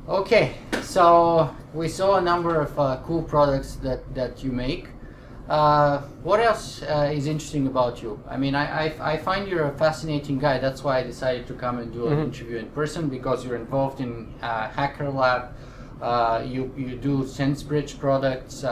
Okay, so we saw a number of cool products that you make. What else is interesting about you? I mean, I find you're a fascinating guy. That's why I decided to come and do an interview in person, because you're involved in Hacker Lab. You do SenseBridge products.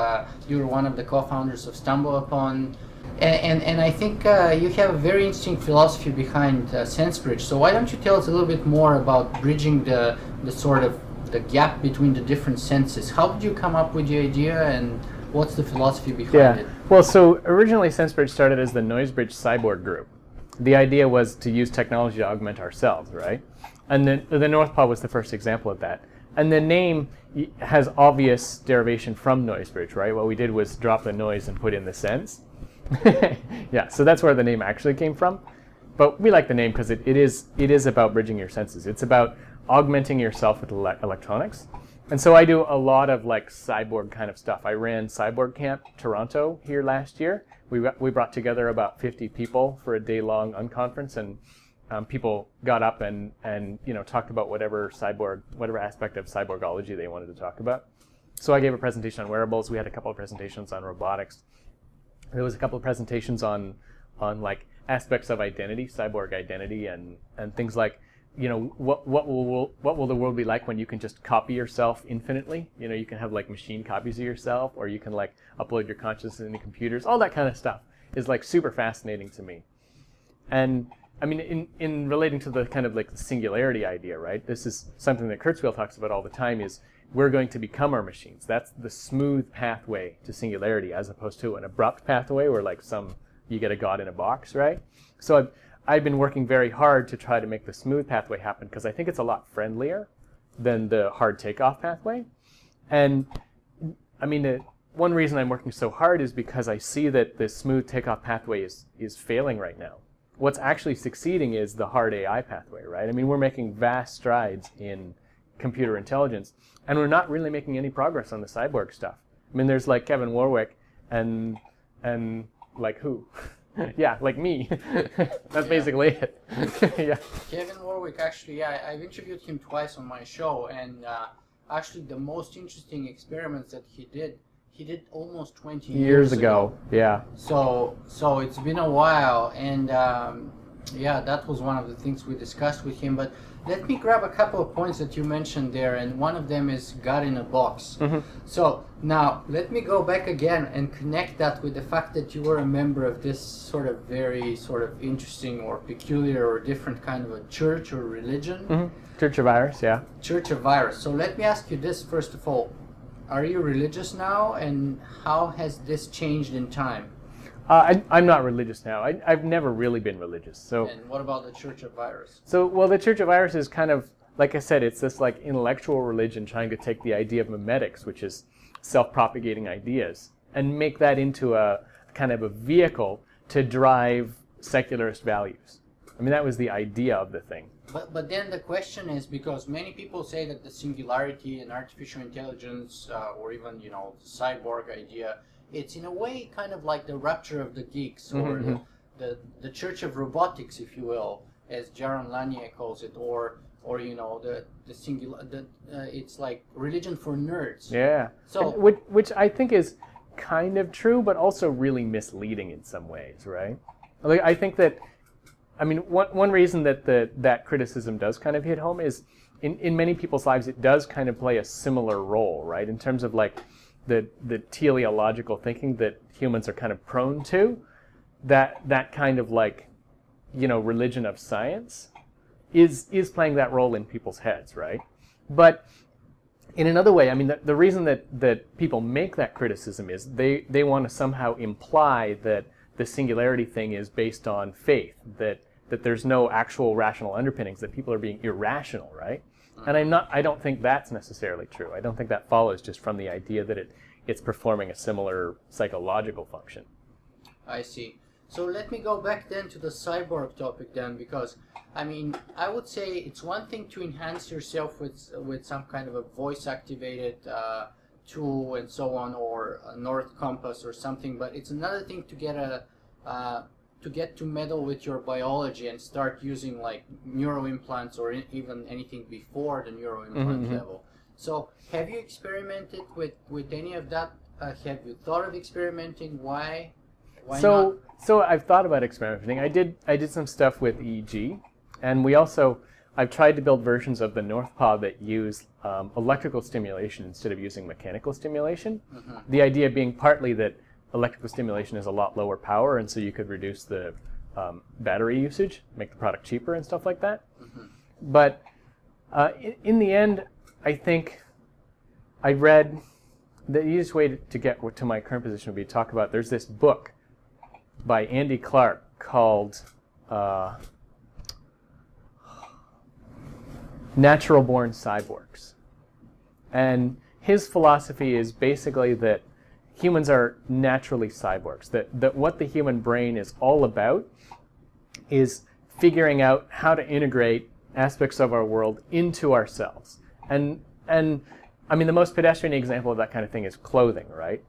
You're one of the co-founders of StumbleUpon. And I think you have a very interesting philosophy behind SenseBridge. So why don't you tell us a little bit more about bridging the sort of the gap between the different senses? How did you come up with the idea, and what's the philosophy behind it? Well, so originally SenseBridge started as the NoiseBridge Cyborg group. The idea was to use technology to augment ourselves, right? And then the North Paw was the first example of that. And the name has obvious derivation from NoiseBridge, right? What we did was drop the noise and put in the sense. Yeah, so that's where the name actually came from. But we like the name because it is about bridging your senses. It's about augmenting yourself with electronics. And so I do a lot of like cyborg kind of stuff. I ran Cyborg Camp Toronto here last year. We brought together about 50 people for a day-long unconference, and people got up and talked about whatever aspect of cyborgology they wanted to talk about. So I gave a presentation on wearables. We had a couple of presentations on robotics. There was a couple of presentations on like aspects of identity, cyborg identity, and things like, what will the world be like when you can just copy yourself infinitely? You can have like machine copies of yourself, or you can like upload your consciousness into computers. All that kind of stuff is like super fascinating to me. And I mean, in relating to the kind of like the singularity idea, right? This is something that Kurzweil talks about all the time, is we're going to become our machines. That's the smooth pathway to singularity, as opposed to an abrupt pathway where like you get a God in a box, right? So I've been working very hard to try to make the smooth pathway happen, because I think it's a lot friendlier than the hard takeoff pathway. And I mean, one reason I'm working so hard is because I see that the smooth takeoff pathway is failing right now. What's actually succeeding is the hard AI pathway, right? I mean, we're making vast strides in computer intelligence, and we're not really making any progress on the cyborg stuff. I mean, there's like Kevin Warwick and like who? Yeah, like me. That's basically it. Yeah. Kevin Warwick, actually, yeah, I've interviewed him twice on my show, and actually the most interesting experiments that he did almost 20 years ago. Yeah. So it's been a while, and yeah, that was one of the things we discussed with him. But let me grab a couple of points that you mentioned there, and one of them is God in a box. So now let me go back again and connect that with the fact that you were a member of this sort of very sort of interesting or peculiar or different kind of a church or religion. Church of Iris, yeah. Church of Iris. So let me ask you this first of all. Are you religious now, and how has this changed in time? I'm not religious now. I've never really been religious. So. And what about the Church of Iris? So, well, the Church of Iris is kind of, like I said, it's this like intellectual religion trying to take the idea of memetics, which is self-propagating ideas, and make that into a kind of a vehicle to drive secularist values. I mean, that was the idea of the thing. But then the question is, because many people say that the singularity and artificial intelligence, or even, the cyborg idea, it's in a way kind of like the rapture of the geeks, or the church of robotics, if you will, as Jaron Lanier calls it, or the singular, it's like religion for nerds. Yeah. So which I think is kind of true, but also really misleading in some ways, right? Like, I think that, I mean, one reason that that criticism does kind of hit home is in many people's lives it does kind of play a similar role, right? In terms of like the teleological thinking that humans are kind of prone to, that kind of like, religion of science is playing that role in people's heads, right? But in another way, I mean, the reason that people make that criticism is they want to somehow imply that the singularity thing is based on faith, that there's no actual rational underpinnings, that people are being irrational, right? And I don't think that's necessarily true. I don't think that follows just from the idea that it's performing a similar psychological function. I see. So let me go back then to the cyborg topic then, because I mean, I would say it's one thing to enhance yourself with some kind of a voice activated tool and so on, or a North Compass or something, but it's another thing to get to meddle with your biology and start using like neuroimplants or even anything before the neuroimplant level. So have you experimented with any of that? Have you thought of experimenting? Why not? So I've thought about experimenting. I did some stuff with EEG, and I've tried to build versions of the North Paw that use electrical stimulation instead of using mechanical stimulation. Mm-hmm. The idea being partly that electrical stimulation is a lot lower power, and so you could reduce the battery usage, make the product cheaper and stuff like that. Mm-hmm. But in the end, I think I read the easiest way to get to my current position would be to talk about, there's this book by Andy Clark called Natural Born Cyborgs. And his philosophy is basically that humans are naturally cyborgs, that what the human brain is all about is figuring out how to integrate aspects of our world into ourselves. And I mean, the most pedestrian example of that kind of thing is clothing, right?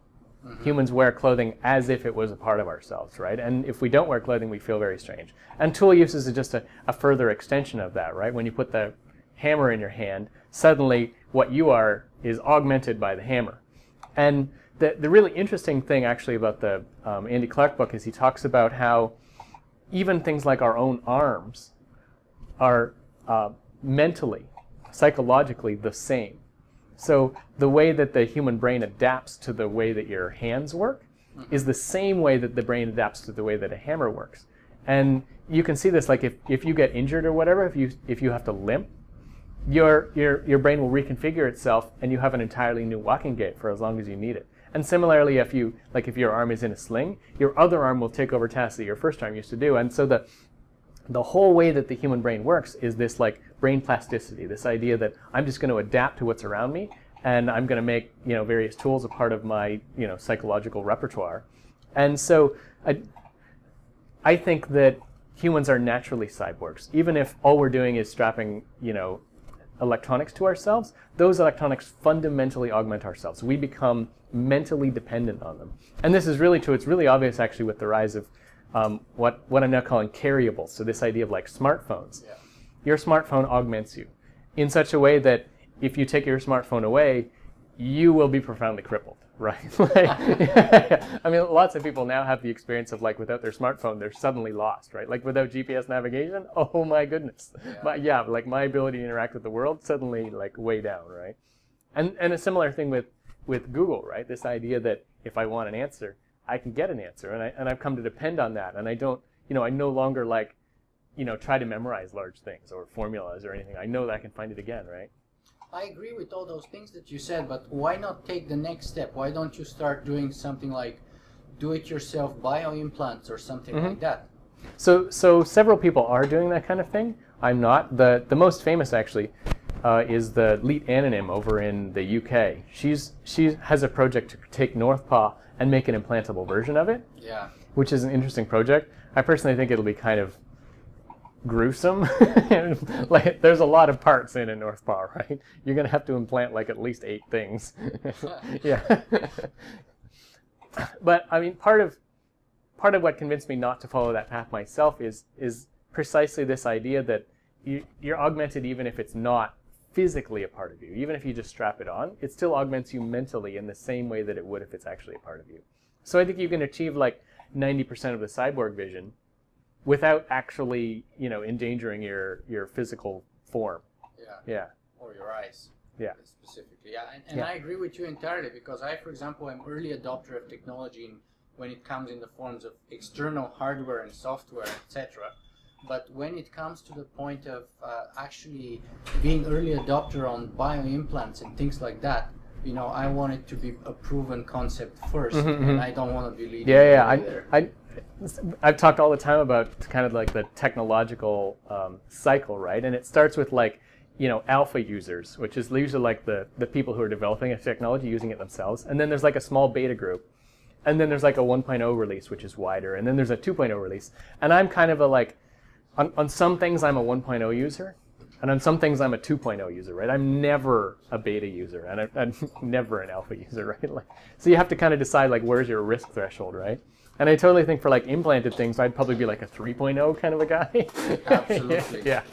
Mm-hmm. Humans wear clothing as if it was a part of ourselves, right? And if we don't wear clothing, we feel very strange. And tool use is just a further extension of that, right? When you put the hammer in your hand, suddenly what you are is augmented by the hammer. And the really interesting thing actually about the Andy Clark book is he talks about how even things like our own arms are mentally, psychologically the same. So the way that the human brain adapts to the way that your hands work is the same way that the brain adapts to the way that a hammer works. And you can see this, like if you get injured or whatever, if you have to limp, your brain will reconfigure itself and you have an entirely new walking gait for as long as you need it. And similarly, if your arm is in a sling, your other arm will take over tasks that your first arm used to do. And so the whole way that the human brain works is this like brain plasticity, this idea that I'm just going to adapt to what's around me, and I'm going to make various tools a part of my psychological repertoire. And so I think that humans are naturally cyborgs. Even if all we're doing is strapping electronics to ourselves, those electronics fundamentally augment ourselves. We become mentally dependent on them. And this is really true. It's really obvious actually with the rise of what I'm now calling carryables. So this idea of like smartphones. Yeah. Your smartphone augments you in such a way that if you take your smartphone away, you will be profoundly crippled, right? I mean, lots of people now have the experience of like without their smartphone, they're suddenly lost, right? Like without GPS navigation, oh my goodness. Yeah. Like my ability to interact with the world suddenly like way down, right? And a similar thing with Google, right? This idea that if I want an answer, I can get an answer, and I've come to depend on that, and I don't, I no longer like, try to memorize large things or formulas or anything. I know that I can find it again, right? I agree with all those things that you said, but why not take the next step? Why don't you start doing something like do-it-yourself bioimplants or something like that? So several people are doing that kind of thing. I'm not. The most famous actually is the Leet Anonym over in the UK. She has a project to take North Paw and make an implantable version of it. Yeah. Which is an interesting project. I personally think it'll be kind of gruesome. Like there's a lot of parts in a North Paw, right? You're gonna have to implant like at least 8 things. Yeah. But I mean, part of what convinced me not to follow that path myself is precisely this idea that you're augmented even if it's not physically a part of you. Even if you just strap it on, it still augments you mentally in the same way that it would if it's actually a part of you. So I think you can achieve like 90% of the cyborg vision without actually, endangering your physical form. Yeah. Or your eyes. Yeah. Specifically. Yeah. And I agree with you entirely, because I, for example, am early adopter of technology when it comes in the forms of external hardware and software, etc. But when it comes to the point of actually being early adopter on bioimplants and things like that, I want it to be a proven concept first, and I don't want to be leading. I've talked all the time about kind of like the technological cycle, right? And it starts with like, alpha users, which is usually like the people who are developing a technology using it themselves. And then there's like a small beta group. And then there's like a 1.0 release, which is wider. And then there's a 2.0 release. And I'm kind of a like, on some things I'm a 1.0 user. And on some things I'm a 2.0 user, right? I'm never a beta user, and I'm never an alpha user, right? Like, so you have to kind of decide like where's your risk threshold, right? And I totally think for like implanted things, I'd probably be like a 3.0 kind of a guy. Absolutely. Yeah.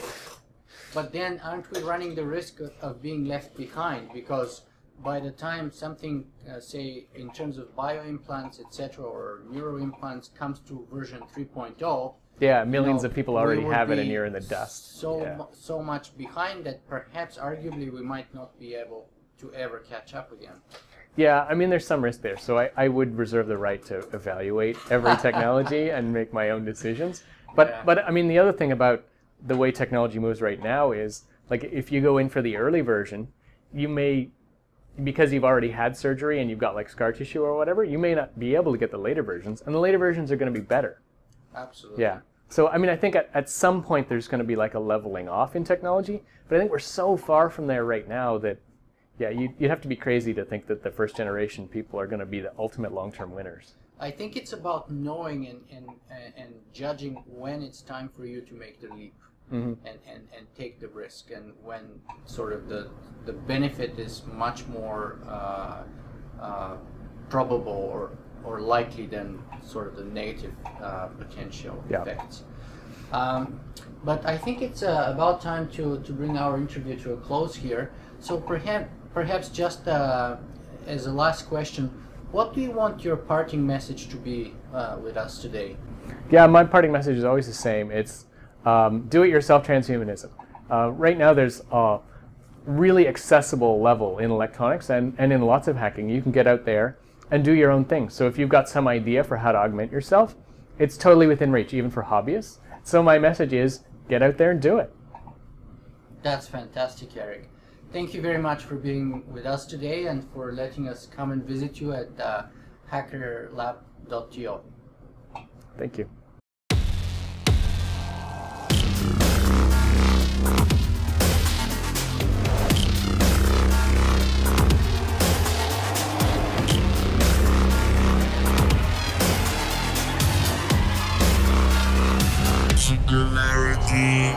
But then aren't we running the risk of being left behind? Because by the time something, say, in terms of bioimplants, etc., or neuroimplants comes to version 3.0, yeah, millions of people already have it and you're in the dust. So much behind that perhaps arguably we might not be able to ever catch up again. Yeah, I mean, there's some risk there. So I would reserve the right to evaluate every technology and make my own decisions. But I mean, the other thing about the way technology moves right now is, like, if you go in for the early version, you may, because you've already had surgery and you've got like scar tissue or whatever, you may not be able to get the later versions, and the later versions are going to be better. Absolutely. Yeah. So, I mean, I think at some point there's going to be like a leveling off in technology, but I think we're so far from there right now that, yeah, you'd have to be crazy to think that the first generation people are going to be the ultimate long-term winners. I think it's about knowing and judging when it's time for you to make the leap, and take the risk, and when sort of the benefit is much more probable or likely than sort of the negative potential effects. But I think it's about time to bring our interview to a close here. So perhaps just as a last question, what do you want your parting message to be with us today? Yeah, my parting message is always the same. It's do-it-yourself transhumanism. Right now there's a really accessible level in electronics and in lots of hacking. You can get out there and do your own thing. So if you've got some idea for how to augment yourself, it's totally within reach, even for hobbyists. So my message is, get out there and do it. That's fantastic, Eric. Thank you very much for being with us today and for letting us come and visit you at HackLab.TO. Thank you. Singularity.